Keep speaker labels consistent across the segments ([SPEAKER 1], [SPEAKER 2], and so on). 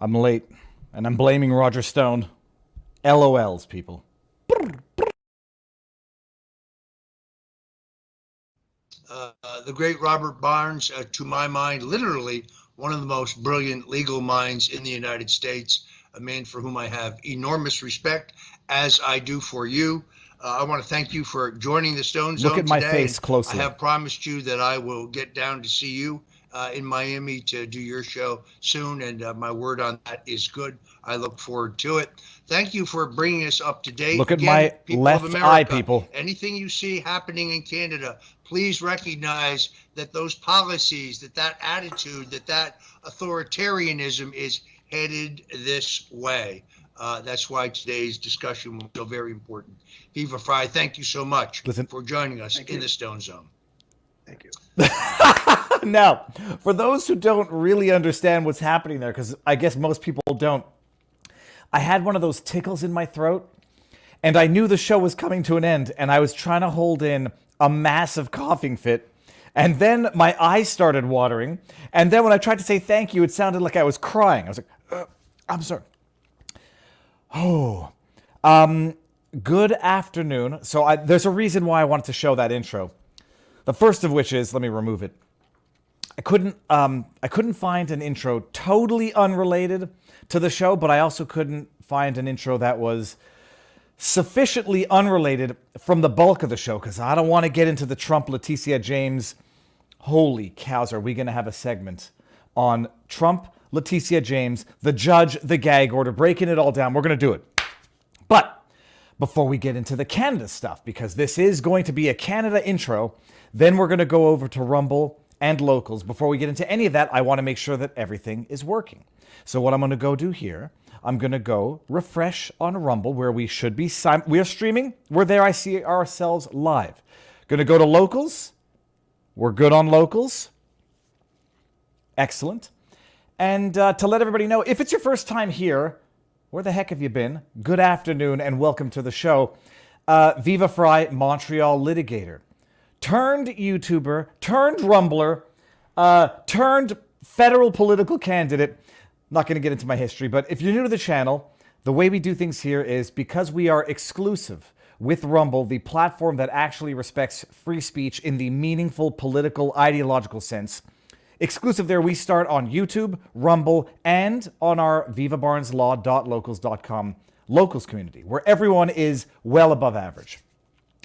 [SPEAKER 1] I'm late, and I'm blaming Roger Stone. LOLs, people.
[SPEAKER 2] The great Robert Barnes, to my mind, literally one of the most brilliant legal minds in the United States, a man for whom I have enormous respect, as I do for you. I want to thank you for joining the Stone Zone
[SPEAKER 1] Look at my
[SPEAKER 2] today.
[SPEAKER 1] face closely.
[SPEAKER 2] I have promised you that I will get down to see you in Miami to do your show soon, and my word on that is good. I look forward to it. Thank you for bringing us up to date.
[SPEAKER 1] Look at
[SPEAKER 2] Again,
[SPEAKER 1] my
[SPEAKER 2] people
[SPEAKER 1] left
[SPEAKER 2] of America,
[SPEAKER 1] eye, people.
[SPEAKER 2] Anything you see happening in Canada, please recognize that those policies, that attitude, that authoritarianism is headed this way. That's why today's discussion will be so very important. Viva Frei, thank you so much for joining us in the Stone Zone.
[SPEAKER 3] Thank you.
[SPEAKER 1] Now, for those who don't really understand what's happening there, because I guess most people don't, I had one of those tickles in my throat, and I knew the show was coming to an end, and I was trying to hold in a massive coughing fit, and then my eyes started watering, and then when I tried to say thank you, it sounded like I was crying. I was like, I'm sorry. Oh, good afternoon. So there's a reason why I wanted to show that intro. The first of which is, let me remove it. I couldn't find an intro totally unrelated to the show, but I also couldn't find an intro that was sufficiently unrelated from the bulk of the show, because I don't want to get into the Trump Letitia James. Holy cows, are we going to have a segment on Trump, Letitia James, the judge, the gag order, breaking it all down? We're going to do it. But before we get into the Canada stuff, because this is going to be a Canada intro, then we're going to go over to Rumble and Locals. Before we get into any of that, I want to make sure that everything is working. So what I'm going to go do here, I'm going to go refresh on Rumble, where we should be. We are streaming. We're there. I see ourselves live. Going to go to Locals. We're good on Locals. Excellent. And to let everybody know, if it's your first time here, where the heck have you been? Good afternoon and welcome to the show. Viva Frei, Montreal litigator, turned YouTuber, turned Rumbler, turned federal political candidate. Not going to get into my history, but if you're new to the channel, the way we do things here is because we are exclusive with Rumble, the platform that actually respects free speech in the meaningful political ideological sense. Exclusive there, we start on YouTube, Rumble, and on our vivabarneslaw.locals.com locals community, where everyone is well above average.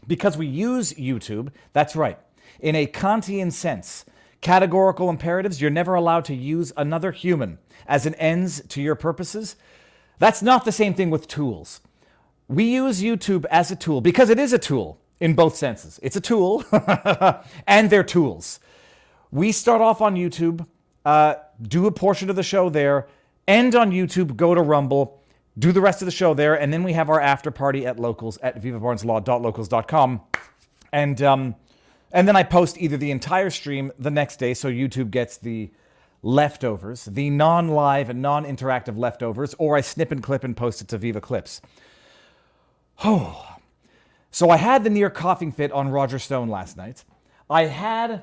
[SPEAKER 1] Because we use YouTube, that's right, in a Kantian sense, categorical imperatives, you're never allowed to use another human as an ends to your purposes. That's not the same thing with tools. We use YouTube as a tool because it is a tool in both senses. It's a tool and they're tools. We start off on YouTube, do a portion of the show there, end on YouTube, go to Rumble, do the rest of the show there, and then we have our after party at Locals at vivabarneslaw.locals.com. And then I post either the entire stream the next day, so YouTube gets the leftovers, the non-live and non-interactive leftovers, or I snip and clip and post it to Viva Clips. Oh, so I had the near coughing fit on Roger Stone last night. I had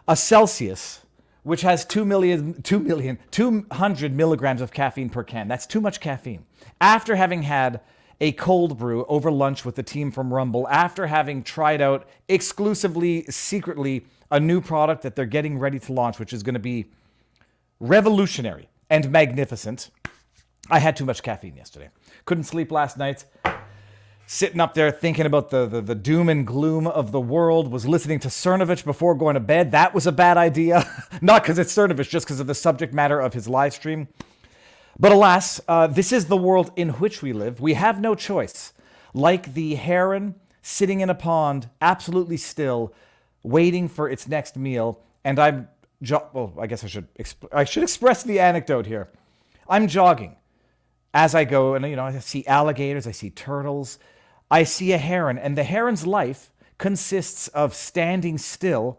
[SPEAKER 1] a Celsius, which has 200 milligrams of caffeine per can. That's too much caffeine. After having had a cold brew over lunch with the team from Rumble, after having tried out exclusively, secretly, a new product that they're getting ready to launch, which is going to be revolutionary and magnificent, I had too much caffeine yesterday. Couldn't sleep last night. Sitting up there thinking about the doom and gloom of the world, was listening to Cernovich before going to bed. That was a bad idea. Not because it's Cernovich, just because of the subject matter of his live stream. But alas, this is the world in which we live. We have no choice. Like the heron sitting in a pond, absolutely still, waiting for its next meal. And well, I guess I should express the anecdote here. I'm jogging as I go, and I see alligators, I see turtles, I see a heron, and the heron's life consists of standing still,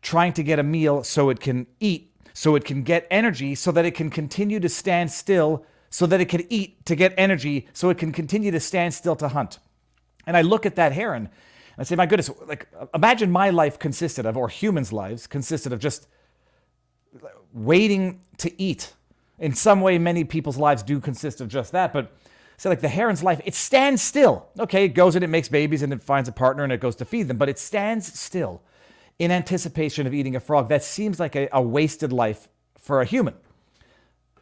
[SPEAKER 1] trying to get a meal so it can eat, so it can get energy, so that it can continue to stand still, so that it can eat to get energy, so it can continue to stand still to hunt. And I look at that heron, and I say, my goodness, like, imagine my life consisted of, or humans' lives consisted of just waiting to eat In some way, many people's lives do consist of just that. But so like the heron's life, it stands still. Okay, it goes and it makes babies and it finds a partner and it goes to feed them. But it stands still in anticipation of eating a frog. That seems like a wasted life for a human.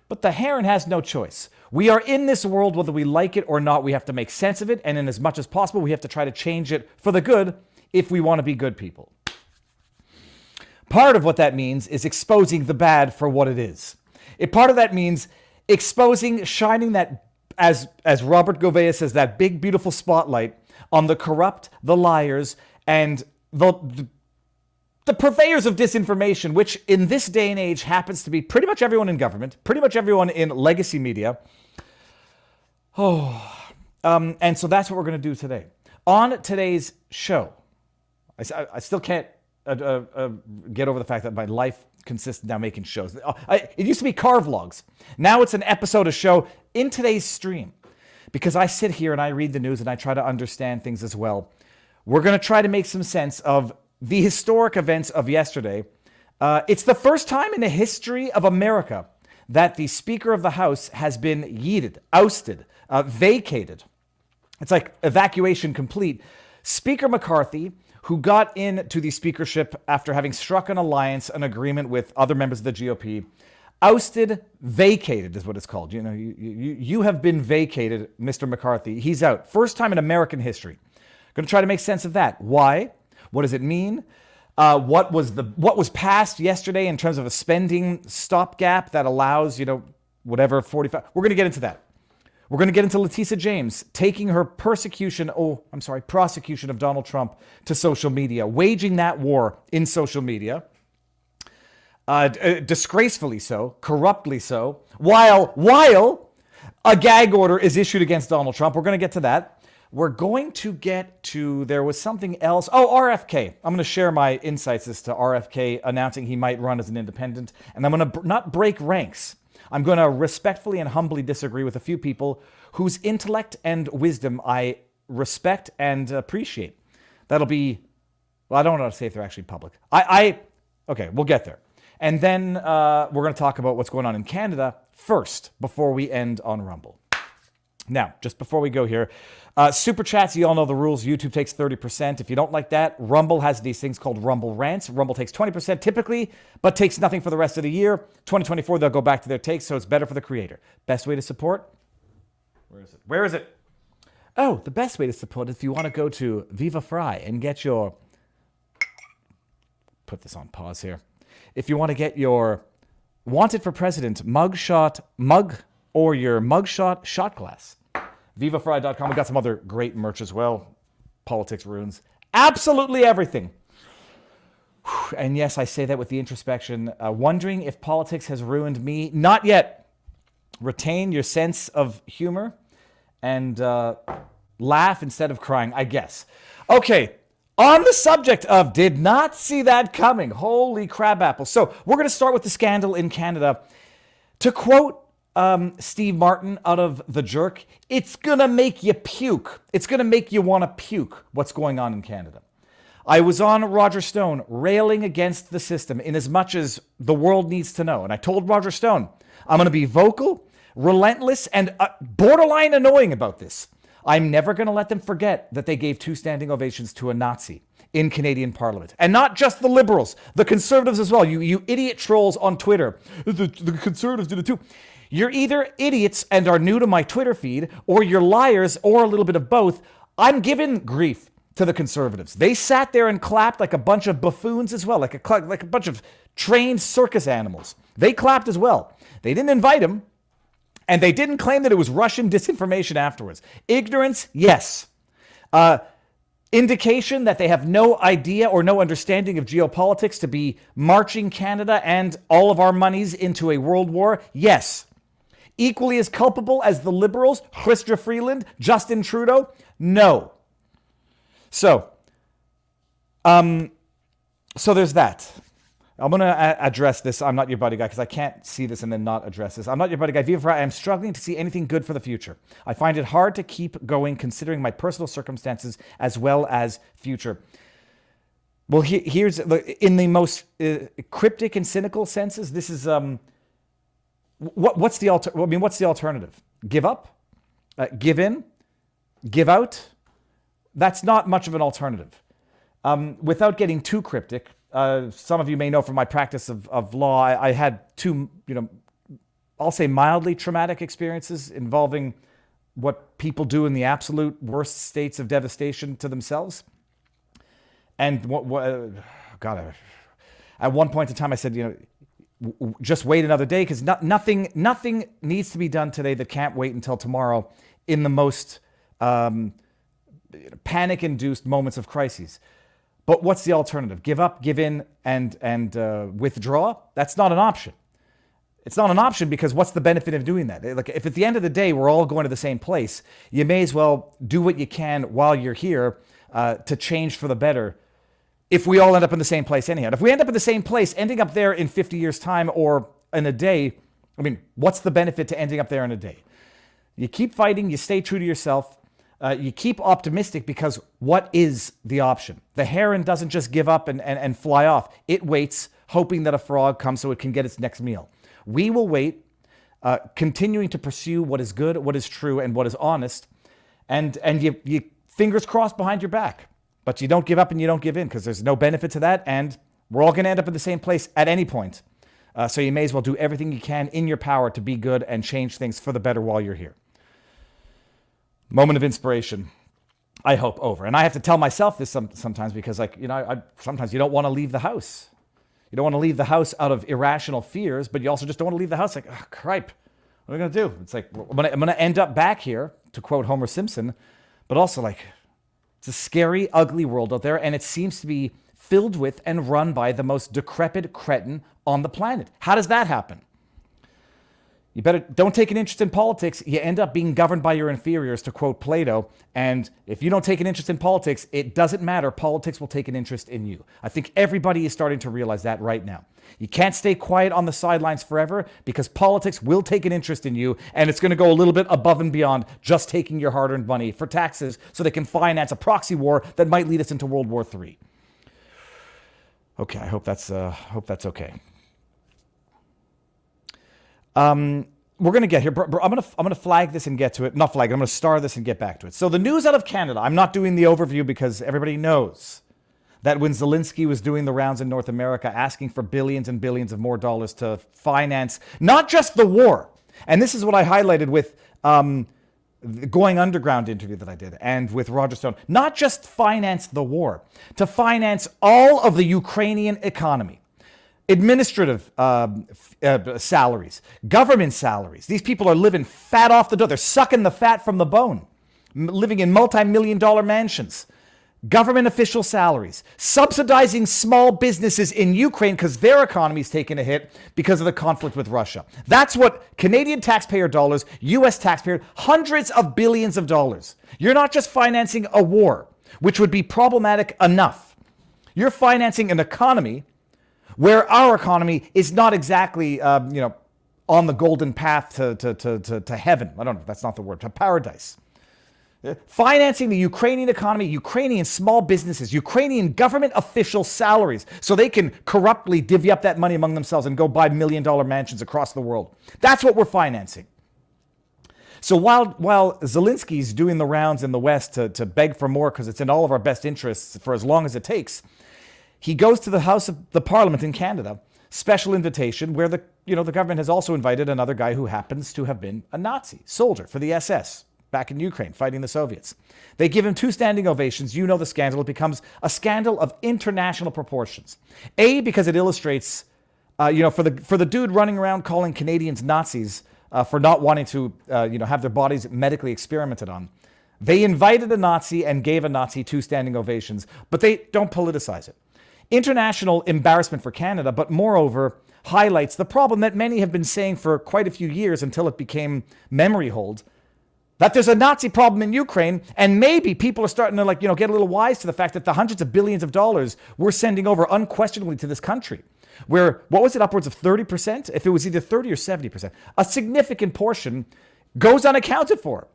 [SPEAKER 1] But the heron has no choice. We are in this world, whether we like it or not. We have to make sense of it. And in as much as possible, we have to try to change it for the good if we want to be good people. Part of what that means is exposing the bad for what it is. Part of that means exposing, shining that, as Robert Gouveia says, that big, beautiful spotlight on the corrupt, the liars, and the purveyors of disinformation, which in this day and age happens to be pretty much everyone in government, pretty much everyone in legacy media. And so that's what we're going to do today. On today's show, I still can't get over the fact that my life consists now making shows. It used to be car vlogs. Now it's an episode of show in today's stream. Because I sit here and I read the news and I try to understand things as well. We're going to try to make some sense of the historic events of yesterday. It's the first time in the history of America that the Speaker of the House has been yeeted, ousted, vacated. It's like evacuation complete. Speaker McCarthy, who got into the speakership after having struck an alliance, an agreement with other members of the GOP, ousted, vacated is what it's called. You know, you have been vacated, Mr. McCarthy. He's out. First time in American history. Going to try to make sense of that. Why? What does it mean? What was passed yesterday in terms of a spending stopgap that allows, whatever, 45. We're going to get into that. We're going to get into Letitia James taking her prosecution of Donald Trump to social media, waging that war in social media, disgracefully so, corruptly so, while a gag order is issued against Donald Trump. We're going to get to that. We're going to get to, there was something else. Oh, RFK. I'm going to share my insights as to RFK announcing he might run as an independent. And I'm going to not break ranks. I'm going to respectfully and humbly disagree with a few people whose intellect and wisdom I respect and appreciate. That'll be, well, I don't know how to say if they're actually public. Okay, we'll get there. And then we're going to talk about what's going on in Canada first before we end on Rumble. Now, just before we go here, Super Chats, you all know the rules. YouTube takes 30%. If you don't like that, Rumble has these things called Rumble Rants. Rumble takes 20% typically, but takes nothing for the rest of the year. 2024, they'll go back to their takes, so it's better for the creator. Best way to support? Where is it? Oh, the best way to support is if you want to go to Viva Frei and get your... Put this on pause here. If you want to get your Wanted for President mug or your mugshot shot glass. VivaFrei.com. We got some other great merch as well. Politics ruins absolutely everything. And yes, I say that with the introspection. Wondering if politics has ruined me. Not yet. Retain your sense of humor and laugh instead of crying, I guess. Okay. On the subject of did not see that coming. Holy crab apples. So we're going to start with the scandal in Canada. To quote Steve Martin out of The Jerk, it's going to make you puke. It's going to make you want to puke what's going on in Canada. I was on Roger Stone railing against the system in as much as the world needs to know. And I told Roger Stone, I'm going to be vocal, relentless, and borderline annoying about this. I'm never going to let them forget that they gave 2 standing ovations to a Nazi in Canadian Parliament. And not just the Liberals, the Conservatives as well. You idiot trolls on Twitter. The Conservatives did it too. You're either idiots and are new to my Twitter feed, or you're liars, or a little bit of both. I'm giving grief to the Conservatives. They sat there and clapped like a bunch of buffoons as well, like a bunch of trained circus animals. They clapped as well. They didn't invite him. And they didn't claim that it was Russian disinformation afterwards. Ignorance, yes. Indication that they have no idea or no understanding of geopolitics to be marching Canada and all of our monies into a world war, yes. Equally as culpable as the Liberals, Chrystia Freeland, Justin Trudeau, no. So there's that. I'm going to address this. I'm not your buddy guy because I can't see this and then not address this. I'm not your buddy guy. Viva Frei, I am struggling to see anything good for the future. I find it hard to keep going considering my personal circumstances as well as future. Well, here's in the most cryptic and cynical senses. This is What's the what's the alternative? Give up? Give in? Give out? That's not much of an alternative. Without getting too cryptic, some of you may know from my practice of law, I had two, I'll say mildly traumatic experiences involving what people do in the absolute worst states of devastation to themselves. And God, at one point in time, I said, just wait another day, because nothing needs to be done today that can't wait until tomorrow in the most panic-induced moments of crises. But what's the alternative? Give up, give in, and withdraw? That's not an option. It's not an option, because what's the benefit of doing that? Like, if at the end of the day we're all going to the same place, you may as well do what you can while you're here to change for the better. If we all end up in the same place anyhow. If we end up in the same place, ending up there in 50 years' time or in a day, what's the benefit to ending up there in a day? You keep fighting, you stay true to yourself, you keep optimistic, because what is the option? The heron doesn't just give up and fly off. It waits, hoping that a frog comes so it can get its next meal. We will wait, continuing to pursue what is good, what is true, and what is honest, and you fingers crossed behind your back. But you don't give up and you don't give in, because there's no benefit to that, and we're all going to end up in the same place at any point. So you may as well do everything you can in your power to be good and change things for the better while you're here. Moment of inspiration, I hope, over. And I have to tell myself this sometimes, because sometimes you don't want to leave the house. You don't want to leave the house out of irrational fears, but you also just don't want to leave the house like, oh, cripe, what are we going to do? It's like, I'm going to end up back here, to quote Homer Simpson, but also like, it's a scary, ugly world out there, and it seems to be filled with and run by the most decrepit cretin on the planet. How does that happen? You better don't take an interest in politics. You end up being governed by your inferiors, to quote Plato. And if you don't take an interest in politics, it doesn't matter. Politics will take an interest in you. I think everybody is starting to realize that right now. You can't stay quiet on the sidelines forever, because politics will take an interest in you, and it's going to go a little bit above and beyond just taking your hard-earned money for taxes so they can finance a proxy war that might lead us into World War III. Okay, I hope that's okay. We're going to get here. I'm going to flag this and get to it. Not flag it. I'm going to star this and get back to it. So the news out of Canada, I'm not doing the overview because everybody knows that when Zelensky was doing the rounds in North America, asking for billions and billions of more dollars to finance not just the war, and this is what I highlighted with the Going Underground interview that I did and with Roger Stone, not just finance the war, to finance all of the Ukrainian economy. Administrative salaries, government salaries. These people are living fat off the dough. They're sucking the fat from the bone, living in multi-million-dollar mansions. Government official salaries, subsidizing small businesses in Ukraine because their economy is taking a hit because of the conflict with Russia. That's what Canadian taxpayer dollars, US taxpayer, hundreds of billions of dollars. You're not just financing a war, which would be problematic enough. You're financing an economy where our economy is not exactly, on the golden path to heaven. I don't know, that's not the word, to paradise. Financing the Ukrainian economy, Ukrainian small businesses, Ukrainian government official salaries, so they can corruptly divvy up that money among themselves and go buy million-dollar mansions across the world. That's what we're financing. So while Zelensky's doing the rounds in the West to beg for more because it's in all of our best interests for as long as it takes, he goes to the House of the Parliament in Canada, special invitation, where the government has also invited another guy who happens to have been a Nazi soldier for the SS back in Ukraine fighting the Soviets. They give him 2 standing ovations. You know the scandal. It becomes a scandal of international proportions. A, because it illustrates, for the dude running around calling Canadians Nazis for not wanting to, have their bodies medically experimented on. They invited a Nazi and gave a Nazi 2 standing ovations, but they don't politicize it. International embarrassment for Canada, but moreover highlights the problem that many have been saying for quite a few years until it became memory hold, that there's a Nazi problem in Ukraine, and maybe people are starting to get a little wise to the fact that the hundreds of billions of dollars we're sending over unquestionably to this country, where, what was it, upwards of 30%? If it was either 30 or 70%, a significant portion goes unaccounted for.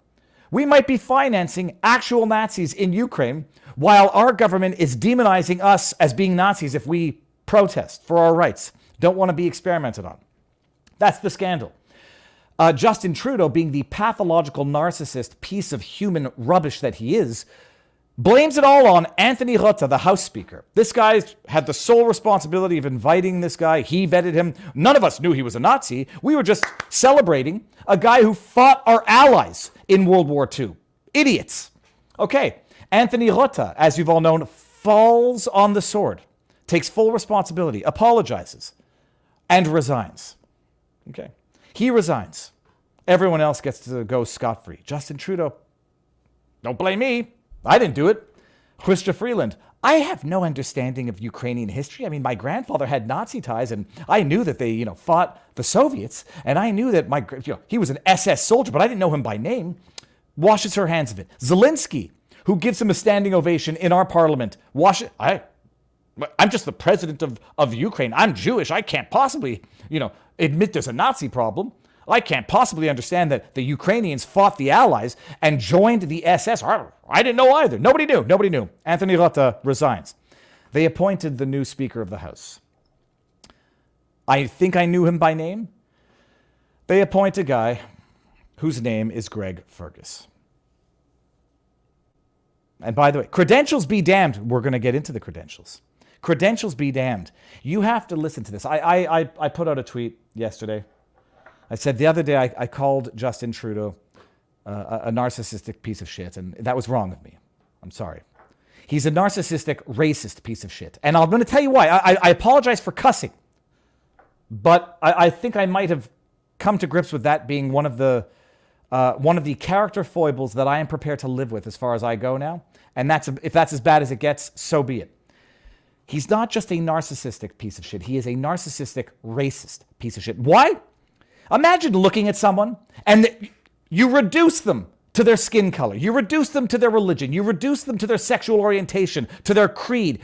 [SPEAKER 1] We might be financing actual Nazis in Ukraine while our government is demonizing us as being Nazis if we protest for our rights, don't want to be experimented on. That's the scandal. Justin Trudeau, being the pathological narcissist piece of human rubbish that he is, blames it all on Anthony Rota, the House Speaker. This guy had the sole responsibility of inviting this guy. He vetted him. None of us knew he was a Nazi. We were just celebrating a guy who fought our allies in World War II. Idiots. Okay, Anthony Rota, as you've all known, falls on the sword, takes full responsibility, apologizes, and resigns. Okay, he resigns. Everyone else gets to go scot-free. Justin Trudeau, don't blame me. I didn't do it. Chrystia Freeland, I have no understanding of Ukrainian history. I mean, my grandfather had Nazi ties, and I knew that they, fought the Soviets, and I knew that he was an SS soldier, but I didn't know him by name. Washes her hands of it. Zelensky, who gives him a standing ovation in our parliament, I'm just the president of Ukraine. I'm Jewish. I can't possibly, admit there's a Nazi problem. I can't possibly understand that the Ukrainians fought the Allies and joined the SS. I didn't know either. Nobody knew. Anthony Rota resigns. They appointed the new Speaker of the House. I think I knew him by name. They appoint a guy whose name is Greg Fergus. And by the way, credentials be damned. We're going to get into the credentials. Credentials be damned. You have to listen to this. I put out a tweet yesterday. I said the other day I called Justin Trudeau a narcissistic piece of shit, and that was wrong of me. I'm sorry. He's a narcissistic, racist piece of shit. And I'm going to tell you why. I apologize for cussing, but I think I might have come to grips with that being one of the character foibles that I am prepared to live with as far as I go now. And if that's as bad as it gets, so be it. He's not just a narcissistic piece of shit. He is a narcissistic, racist piece of shit. Why? Imagine looking at someone and you reduce them to their skin color. You reduce them to their religion. You reduce them to their sexual orientation, to their creed.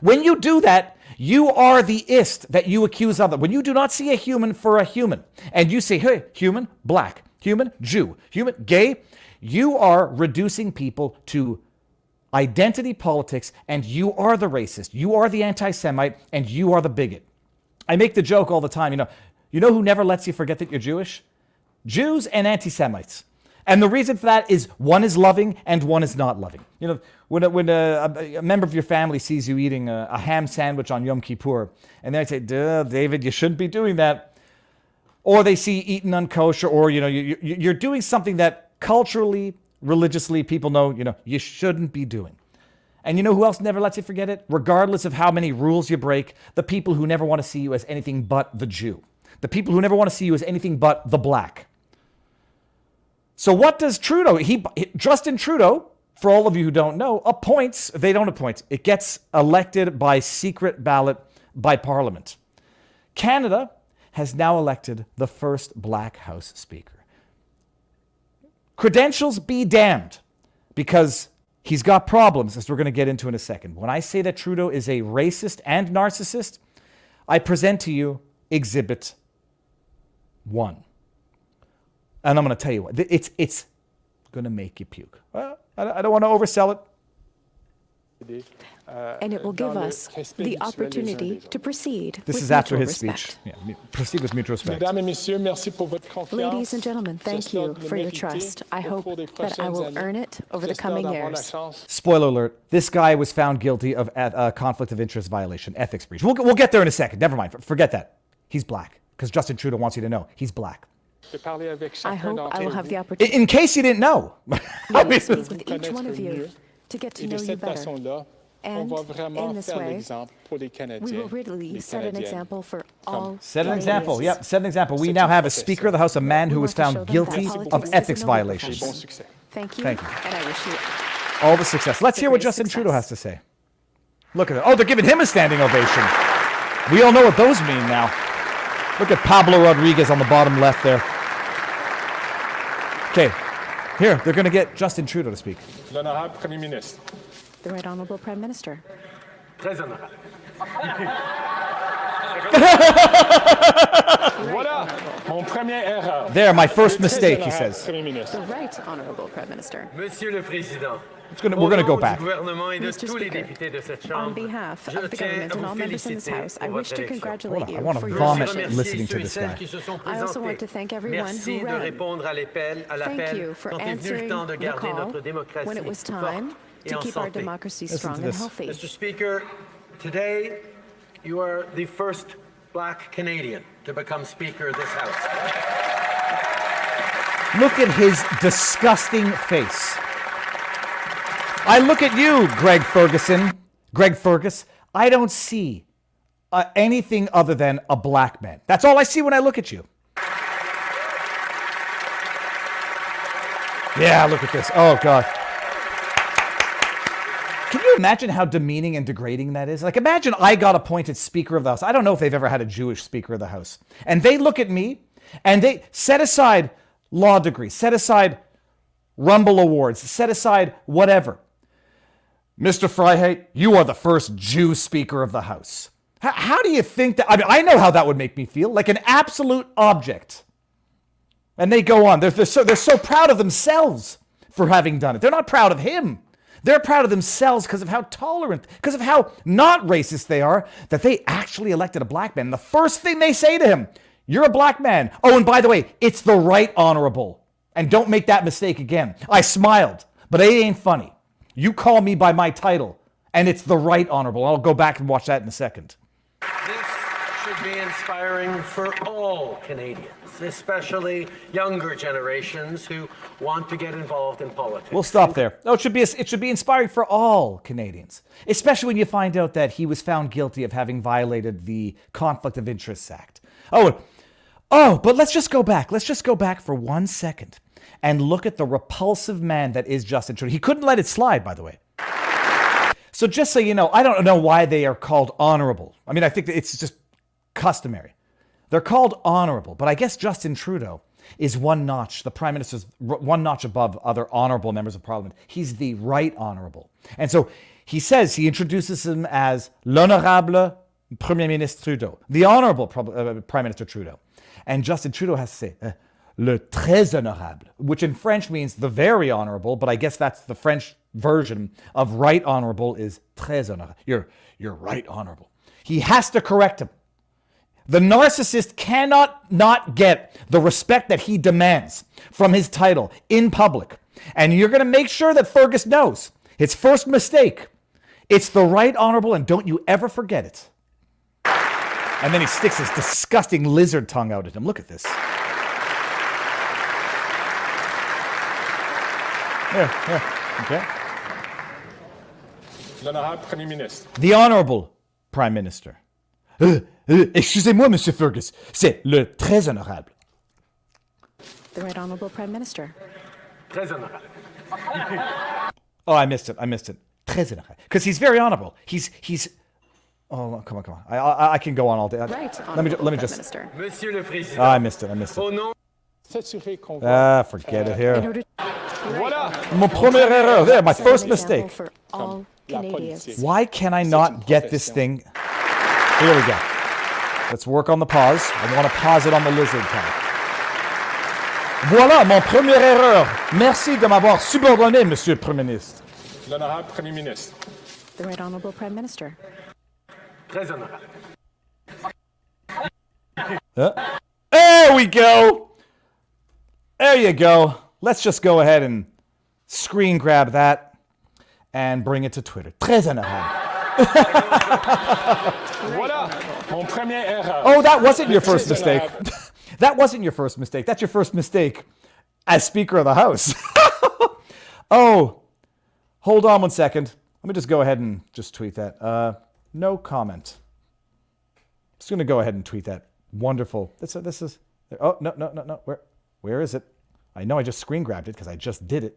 [SPEAKER 1] When you do that, you are the ist that you accuse of. When you do not see a human for a human, and you say, hey, human, black, human, Jew, human, gay, you are reducing people to identity politics, and you are the racist. You are the anti-Semite, and you are the bigot. I make the joke all the time, You know who never lets you forget that you're Jewish? Jews and anti-Semites. And the reason for that is one is loving and one is not loving. When a member of your family sees you eating a ham sandwich on Yom Kippur, and they say, duh, David, you shouldn't be doing that. Or they see you eating unkosher, or you're doing something that culturally, religiously, people know, you shouldn't be doing. And you know who else never lets you forget it? Regardless of how many rules you break, the people who never want to see you as anything but the Jew. The people who never want to see you as anything but the black. So what does Trudeau, Justin Trudeau, for all of you who don't know, it gets elected by secret ballot by Parliament. Canada has now elected the first black House Speaker. Credentials be damned, because he's got problems, as we're going to get into in a second. When I say that Trudeau is a racist and narcissist, I present to you Exhibit 1. And I'm going to tell you what, it's going to make you puke. Well, I don't want to oversell it.
[SPEAKER 3] And it will give us the opportunity to proceed.
[SPEAKER 1] This
[SPEAKER 3] with
[SPEAKER 1] is after
[SPEAKER 3] mutual
[SPEAKER 1] his
[SPEAKER 3] respect.
[SPEAKER 1] speech. Yeah, proceed with mutual respect.
[SPEAKER 3] Ladies and gentlemen, thank you for your trust. I hope that I will earn it over the coming years.
[SPEAKER 1] Spoiler alert, this guy was found guilty of conflict of interest violation, ethics breach. We'll get there in a second. Never mind. Forget that. He's black, because Justin Trudeau wants you to know he's black.
[SPEAKER 3] I hope I will have the opportunity.
[SPEAKER 1] In case you didn't know.
[SPEAKER 3] I will speak with each one of you to get to know you better. And in this way, we will really set an example for all.
[SPEAKER 1] Set an example. Yep, set an example. We now have a Speaker of the House, a man who was found guilty of ethics violations.
[SPEAKER 3] Thank you.
[SPEAKER 1] Thank you.
[SPEAKER 3] And I wish you
[SPEAKER 1] all the success. Let's hear what Justin Trudeau has to say. Look at it. Oh, they're giving him a standing ovation. We all know what those mean now. Look at Pablo Rodriguez on the bottom left there. Okay, here, they're going to get Justin Trudeau to speak.
[SPEAKER 4] L'honorable Premier Ministre.
[SPEAKER 3] The Right Honourable Prime Minister.
[SPEAKER 4] Très honorable. Voilà, mon première erreur.
[SPEAKER 1] There, my first mistake, he says.
[SPEAKER 4] Premier Ministre.
[SPEAKER 3] The Right Honourable Prime Minister.
[SPEAKER 5] Monsieur le Président,
[SPEAKER 1] We're going to go back.
[SPEAKER 3] Mr. Speaker, on behalf of the government and all members in this House, I wish to congratulate you for your election.
[SPEAKER 1] Listening to this guy.
[SPEAKER 3] I also want to thank everyone who ran. Thank you for answering the call when it was time to keep our democracy strong and healthy.
[SPEAKER 5] Mr. Speaker, today you are the first Black Canadian to become Speaker of this House.
[SPEAKER 1] Look at his disgusting face. I look at you, Greg Fergus. I don't see anything other than a black man. That's all I see when I look at you. Yeah, look at this. Oh, God. Can you imagine how demeaning and degrading that is? Like, imagine I got appointed Speaker of the House. I don't know if they've ever had a Jewish Speaker of the House. And they look at me and they set aside law degrees, set aside Rumble Awards, set aside whatever. Mr. Frei, you are the first Jew Speaker of the House. How do you think that? I mean, I know how that would make me feel, like an absolute object. And they go on. They're so proud of themselves for having done it. They're not proud of him. They're proud of themselves because of how tolerant, because of how not racist they are, that they actually elected a black man. And the first thing they say to him, you're a black man. Oh, and by the way, it's the right honorable. And don't make that mistake again. I smiled, but it ain't funny. You call me by my title, and it's the right honorable. I'll go back and watch that in a second.
[SPEAKER 5] This should be inspiring for all Canadians, especially younger generations who want to get involved in politics.
[SPEAKER 1] We'll stop there. No, it should be inspiring for all Canadians, especially when you find out that he was found guilty of having violated the Conflict of Interests Act. But let's just go back. Let's just go back for 1 second and look at the repulsive man that is Justin Trudeau. He couldn't let it slide, by the way. So just so you know, I don't know why they are called honorable. I mean, I think that it's just customary. They're called honorable, but I guess Justin Trudeau is one notch, the Prime Minister's one notch above other honorable members of Parliament. He's the right honorable. And so he introduces him as l'honorable Premier Ministre Trudeau, the honorable Prime Minister Trudeau. And Justin Trudeau has to say, le très honorable, which in French means the very honorable, but I guess that's the French version of right honorable is très honorable. You're right honorable. He has to correct him. The narcissist cannot not get the respect that he demands from his title in public. And you're going to make sure that Fergus knows his first mistake. It's the right honorable, and don't you ever forget it. And then he sticks his disgusting lizard tongue out at him. Look at this. Here. Okay.
[SPEAKER 4] L'honorable Premier Ministre.
[SPEAKER 1] The Honorable Prime Minister. Excusez-moi, Monsieur Fergus. C'est le très honorable.
[SPEAKER 3] The Right Honorable Prime Minister.
[SPEAKER 5] Très honorable.
[SPEAKER 1] Oh, I missed it. Très honorable. Because he's very honorable. He's. Oh, come on. I can go on all day.
[SPEAKER 3] Right
[SPEAKER 1] Let me
[SPEAKER 3] Prime
[SPEAKER 1] just.
[SPEAKER 3] Minister.
[SPEAKER 5] Monsieur le Président.
[SPEAKER 1] I missed it. Forget it here.
[SPEAKER 4] Voilà.
[SPEAKER 1] Mon première erreur. There, my
[SPEAKER 3] Set an
[SPEAKER 1] first
[SPEAKER 3] example
[SPEAKER 1] mistake.
[SPEAKER 3] for all Canadians.
[SPEAKER 1] Why can I not get this thing? Here we go. Let's work on the pause. I want to pause it on the lizard tongue. Voilà mon première erreur. Merci de m'avoir subordonné, Monsieur le Premier Ministre.
[SPEAKER 4] L'honorable Premier Ministre.
[SPEAKER 3] The Right Honorable Prime Minister.
[SPEAKER 5] Très honorable.
[SPEAKER 1] There we go. There you go. Let's just go ahead and screen grab that and bring it to Twitter. Très honorable.
[SPEAKER 4] Voilà. Mon premier erreur.
[SPEAKER 1] Oh, that wasn't your first mistake. That wasn't your first mistake. That's your first mistake as Speaker of the House. Oh, hold on 1 second. Let me just go ahead and just tweet that. No comment. Just going to go ahead and tweet that. Wonderful. This is. Oh, no. Where is it? I know I just screen grabbed it because I just did it.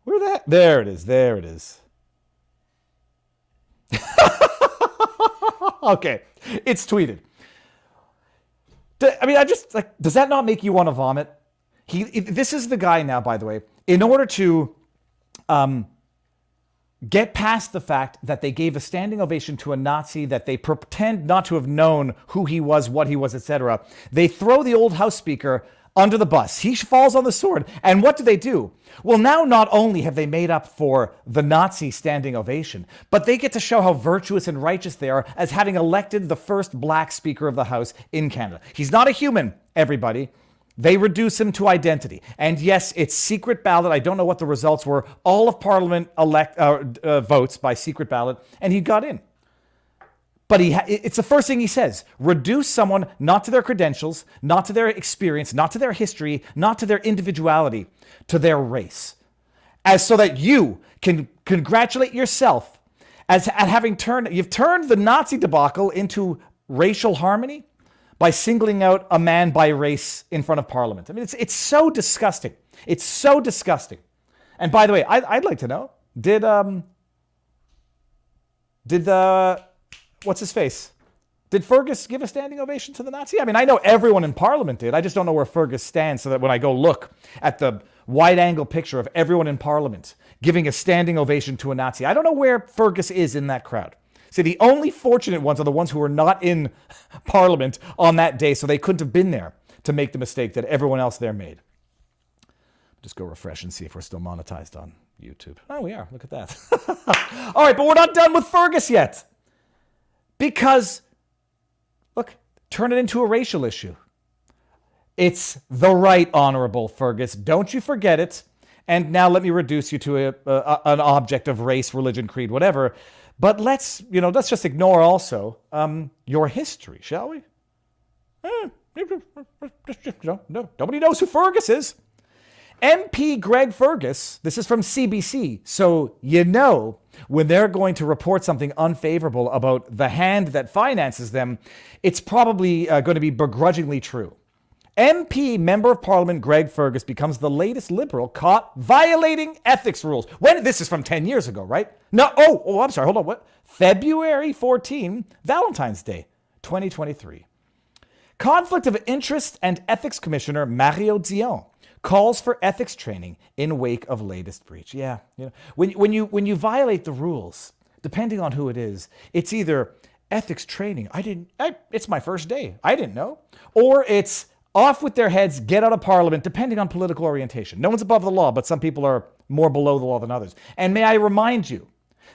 [SPEAKER 1] Where the heck? There it is. Okay, it's tweeted. I mean, does that not make you want to vomit? This is the guy now, by the way, in order to get past the fact that they gave a standing ovation to a Nazi, that they pretend not to have known who he was, what he was, etc. They throw the old House Speaker under the bus. He falls on the sword. And what do? Well, now not only have they made up for the Nazi standing ovation, but they get to show how virtuous and righteous they are as having elected the first black Speaker of the House in Canada. He's not a human, everybody. They reduce him to identity. And yes, it's secret ballot. I don't know what the results were. All of Parliament votes by secret ballot, and he got in. But it's the first thing he says. Reduce someone not to their credentials, not to their experience, not to their history, not to their individuality, to their race. As so that you can congratulate yourself at having you've turned the Nazi debacle into racial harmony by singling out a man by race in front of Parliament. I mean, it's so disgusting. It's so disgusting. And by the way, I'd like to know, did what's his face? Did Fergus give a standing ovation to the Nazi? I mean, I know everyone in Parliament did. I just don't know where Fergus stands, so that when I go look at the wide-angle picture of everyone in Parliament giving a standing ovation to a Nazi, I don't know where Fergus is in that crowd. See, the only fortunate ones are the ones who were not in Parliament on that day, so they couldn't have been there to make the mistake that everyone else there made. Just go refresh and see if we're still monetized on YouTube. Oh, we are. Look at that. All right, but we're not done with Fergus yet. Because, look, turn it into a racial issue. It's the right honorable Fergus. Don't you forget it. And now let me reduce you to an object of race, religion, creed, whatever. But let's just ignore also your history, shall we? Nobody knows who Fergus is. MP Greg Fergus, this is from CBC, so when they're going to report something unfavorable about the hand that finances them, it's probably going to be begrudgingly true. MP Member of Parliament Greg Fergus becomes the latest Liberal caught violating ethics rules. This is from 10 years ago, right? No, I'm sorry, hold on, what? February 14, Valentine's Day, 2023. Conflict of Interest and Ethics Commissioner Mario Dion calls for ethics training in wake of latest breach. Yeah, when you violate the rules, depending on who it is, it's either ethics training. It's my first day. I didn't know. Or it's off with their heads, get out of Parliament, depending on political orientation. No one's above the law, but some people are more below the law than others. And may I remind you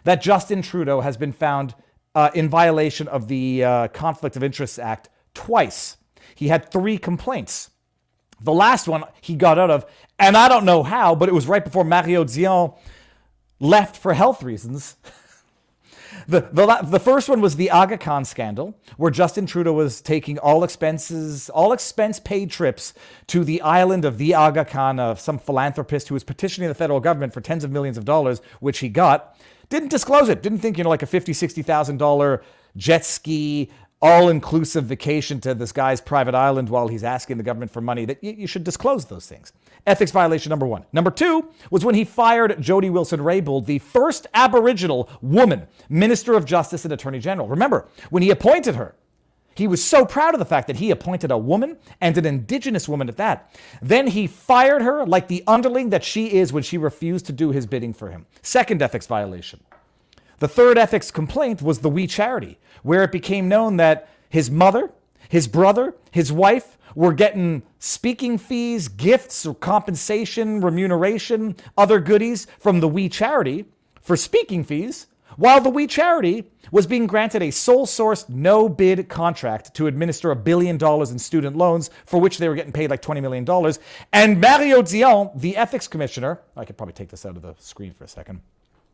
[SPEAKER 1] that Justin Trudeau has been found in violation of the Conflict of Interest Act twice. He had 3 complaints. The last one he got out of, and I don't know how, but it was right before Mario Dion left for health reasons. The first one was the Aga Khan scandal, where Justin Trudeau was taking all expense paid trips to the island of the Aga Khan, some philanthropist who was petitioning the federal government for tens of millions of dollars, which he got. Didn't disclose it. Didn't think, like a $50,000, $60,000 jet ski, all-inclusive vacation to this guy's private island while he's asking the government for money, that you should disclose those things. Ethics violation number 1. Number 2 was when he fired Jody Wilson-Raybould, the first Aboriginal woman Minister of Justice and Attorney General. Remember, when he appointed her, he was so proud of the fact that he appointed a woman, and an Indigenous woman at that. Then he fired her like the underling that she is when she refused to do his bidding for him. Second ethics violation. The third ethics complaint was the We Charity, where it became known that his mother, his brother, his wife were getting speaking fees, gifts, or compensation, remuneration, other goodies from the We Charity for speaking fees, while the We Charity was being granted a sole-sourced, no-bid contract to administer $1 billion in student loans, for which they were getting paid like $20 million. And Mario Dion, the ethics commissioner, I could probably take this out of the screen for a second,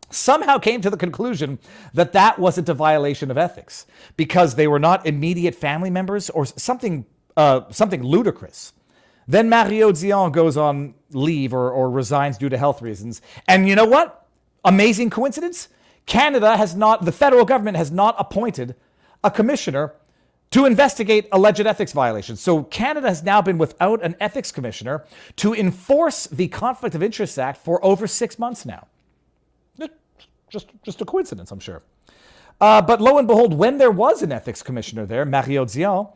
[SPEAKER 1] somehow came to the conclusion that that wasn't a violation of ethics because they were not immediate family members or something ludicrous. Then Mario Dion goes on leave or resigns due to health reasons. And you know what? Amazing coincidence. The federal government has not appointed a commissioner to investigate alleged ethics violations. So Canada has now been without an ethics commissioner to enforce the Conflict of Interest Act for over 6 months now. Just a coincidence, I'm sure. But lo and behold, when there was an ethics commissioner there, Mario Dion,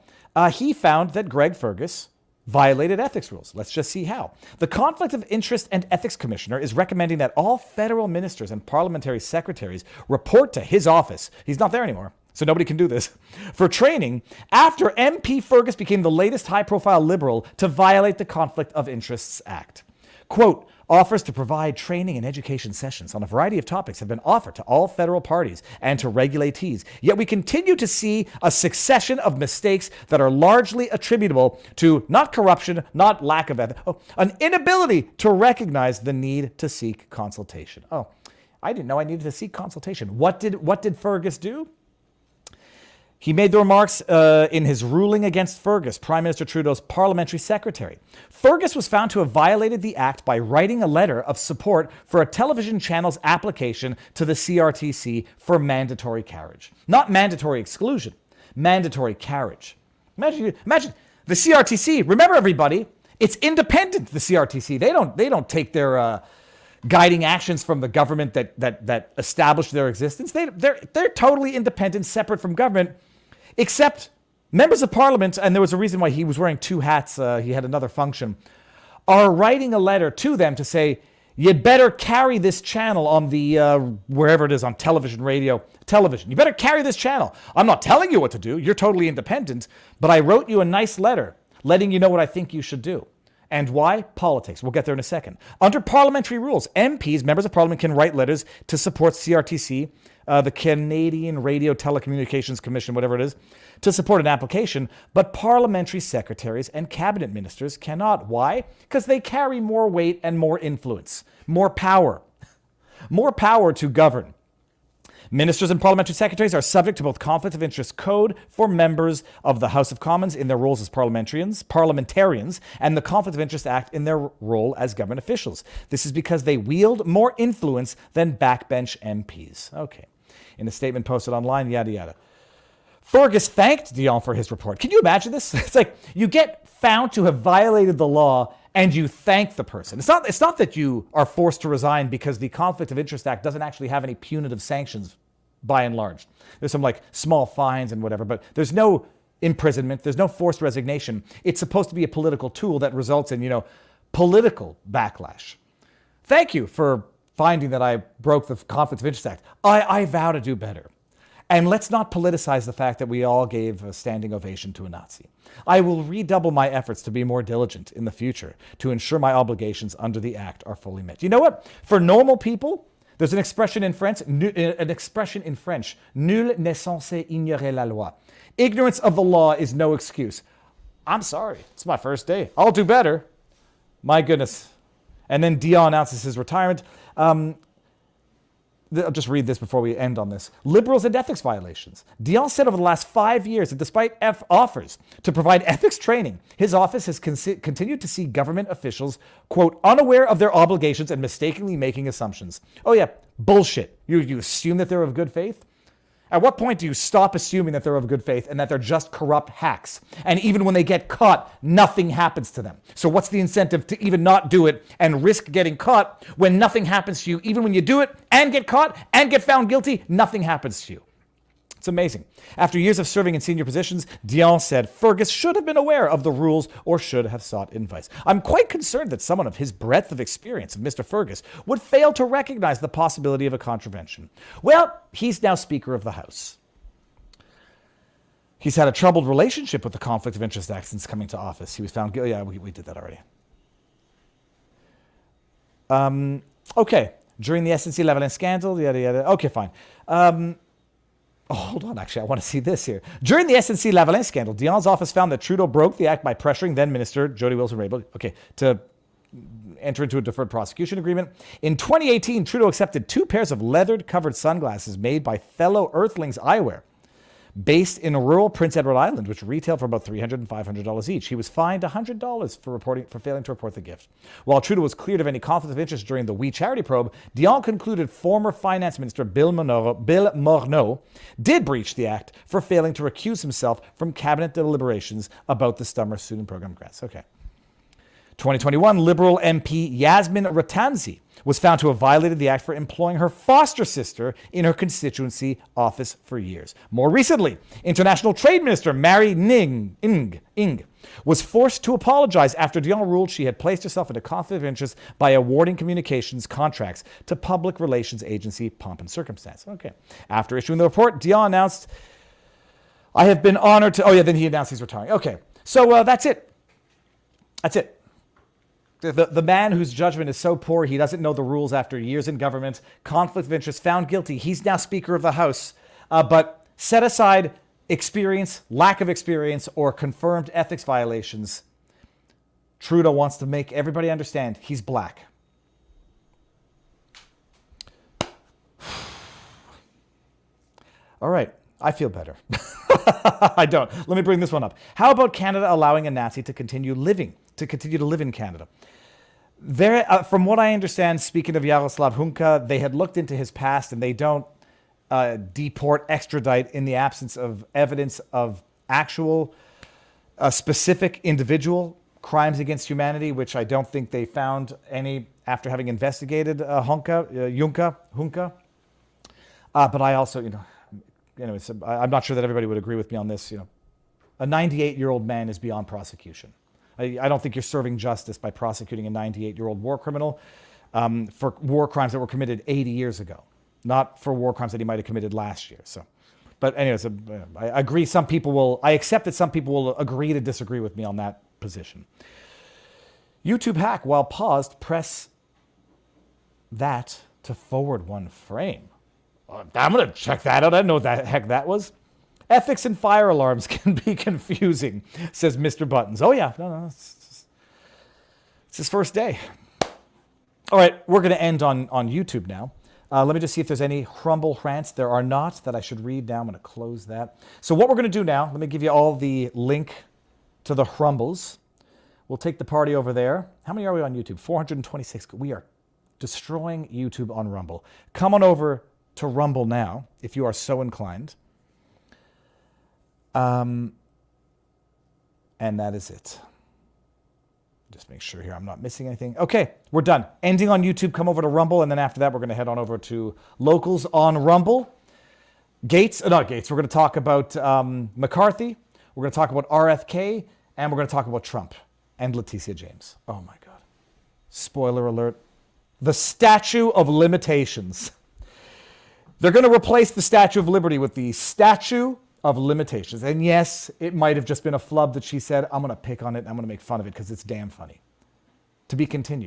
[SPEAKER 1] he found that Greg Fergus violated ethics rules. Let's just see how. The Conflict of Interest and Ethics Commissioner is recommending that all federal ministers and parliamentary secretaries report to his office. He's not there anymore. so nobody can do this, for training after MP Fergus became the latest high-profile Liberal to violate the Conflict of Interests Act. Quote, offers to provide training and education sessions on a variety of topics have been offered to all federal parties and to regulatees. Yet we continue to see a succession of mistakes that are largely attributable to not corruption, not lack of ethics, an inability to recognize the need to seek consultation. Oh, I didn't know I needed to seek consultation. What did Fergus do? He made the remarks in his ruling against Fergus, Prime Minister Trudeau's parliamentary secretary. Fergus was found to have violated the act by writing a letter of support for a television channel's application to the CRTC for mandatory carriage. Not mandatory exclusion, mandatory carriage. Imagine the CRTC, remember everybody, it's independent, the CRTC. They don't take their guiding actions from the government that established their existence. They're totally independent, separate from government. Except members of parliament, and there was a reason why he was wearing two hats, he had another function, are writing a letter to them to say, you'd better carry this channel on the, wherever it is, on television, radio, television. You better carry this channel. I'm not telling you what to do. You're totally independent. But I wrote you a nice letter letting you know what I think you should do. And why? Politics. We'll get there in a second. Under parliamentary rules, MPs, members of parliament, can write letters to support CRTC, the Canadian Radio Telecommunications Commission, whatever it is, to support an application, but parliamentary secretaries and cabinet ministers cannot. Why? Because they carry more weight and more influence, more power to govern. Ministers and parliamentary secretaries are subject to both Conflict of Interest Code for members of the House of Commons in their roles as parliamentarians, and the Conflict of Interest Act in their role as government officials. This is because they wield more influence than backbench MPs. Okay. In a statement posted online, yada, yada. Fergus thanked Dion for his report. Can you imagine this? It's like you get found to have violated the law and you thank the person. It's not that you are forced to resign because the Conflict of Interest Act doesn't actually have any punitive sanctions by and large. There's some like small fines and whatever, but there's no imprisonment. There's no forced resignation. It's supposed to be a political tool that results in, political backlash. Thank you for finding that I broke the Conflict of Interest Act. I vow to do better. And let's not politicize the fact that we all gave a standing ovation to a Nazi. I will redouble my efforts to be more diligent in the future to ensure my obligations under the act are fully met. You know what? For normal people, there's an expression in French, nul n'est censé ignorer la loi. Ignorance of the law is no excuse. I'm sorry, it's my first day. I'll do better. My goodness. And then Dion announces his retirement. I'll just read this before we end on this. Liberals and ethics violations. Dion said over the last 5 years that despite offers to provide ethics training, his office has continued to see government officials, quote, unaware of their obligations and mistakenly making assumptions. Oh yeah, bullshit. You assume that they're of good faith? At what point do you stop assuming that they're of good faith and that they're just corrupt hacks? And even when they get caught, nothing happens to them. So what's the incentive to even not do it and risk getting caught when nothing happens to you? Even when you do it and get caught and get found guilty, nothing happens to you. It's amazing. After years of serving in senior positions, Dion said Fergus should have been aware of the rules or should have sought advice. I'm quite concerned that someone of his breadth of experience, of Mr. Fergus, would fail to recognize the possibility of a contravention. Well, he's now Speaker of the House. He's had a troubled relationship with the Conflict of Interest Act since coming to office. He was found guilty. Yeah, we did that already. Okay. During the SNC-Lavalin scandal, yada, yada. Okay, fine. Hold on, actually, I want to see this here. During the SNC-Lavalin scandal, Dion's office found that Trudeau broke the act by pressuring then-Minister Jody Wilson-Raybould, to enter into a deferred prosecution agreement. In 2018, Trudeau accepted 2 pairs of leather-covered sunglasses made by fellow Earthlings Eyewear, based in rural Prince Edward Island, which retailed for about $300 and $500 each. He was fined $100 for failing to report the gift. While Trudeau was cleared of any conflict of interest during the We Charity probe, Dion concluded former Finance Minister Bill Morneau did breach the act for failing to recuse himself from cabinet deliberations about the summer student program grants. Okay. 2021, Liberal MP Yasmin Ratanzi was found to have violated the act for employing her foster sister in her constituency office for years. More recently, International Trade Minister Mary Ng was forced to apologize after Dion ruled she had placed herself in a conflict of interest by awarding communications contracts to public relations agency Pomp and Circumstance. Okay. After issuing the report, Dion announced I have been honored to... Oh, yeah, then he announced he's retiring. Okay, so that's it. That's it. The man whose judgment is so poor he doesn't know the rules after years in government, conflict of interest, found guilty. He's now Speaker of the House. But set aside experience, lack of experience, or confirmed ethics violations, Trudeau wants to make everybody understand he's black. All right, I feel better. I don't. Let me bring this one up. How about Canada allowing a Nazi to continue to live in Canada? There, from what I understand, speaking of Yaroslav Hunka, they had looked into his past and they don't deport, extradite in the absence of evidence of actual specific individual crimes against humanity, which I don't think they found any after having investigated Hunka. But I also, I'm not sure that everybody would agree with me on this. A 98-year-old man is beyond prosecution. I don't think you're serving justice by prosecuting a 98-year-old war criminal for war crimes that were committed 80 years ago, not for war crimes that he might have committed last year. So, but anyways, I agree. I accept that some people will agree to disagree with me on that position. YouTube hack, while paused, press that to forward one frame. I'm going to check that out. I didn't know what the heck that was. Ethics and fire alarms can be confusing, says Mr. Buttons. Oh, yeah. No, it's his first day. All right, we're going to end on YouTube now. Let me just see if there's any Rumble rants. There are not that I should read now. I'm going to close that. So what we're going to do now, let me give you all the link to the Rumbles. We'll take the party over there. How many are we on YouTube? 426. We are destroying YouTube on Rumble. Come on over to Rumble now, if you are so inclined. And that is it. Just make sure here I'm not missing anything. Okay, we're done. Ending on YouTube, come over to Rumble, and then after that, we're going to head on over to Locals on Rumble. Not Gates. We're going to talk about McCarthy. We're going to talk about RFK, and we're going to talk about Trump and Letitia James. Oh my God. Spoiler alert. The Statue of Limitations. They're going to replace the Statue of Liberty with the Statue of Limitations. And yes, it might have just been a flub that she said. I'm going to pick on it. I'm going to make fun of it because it's damn funny. To be continued.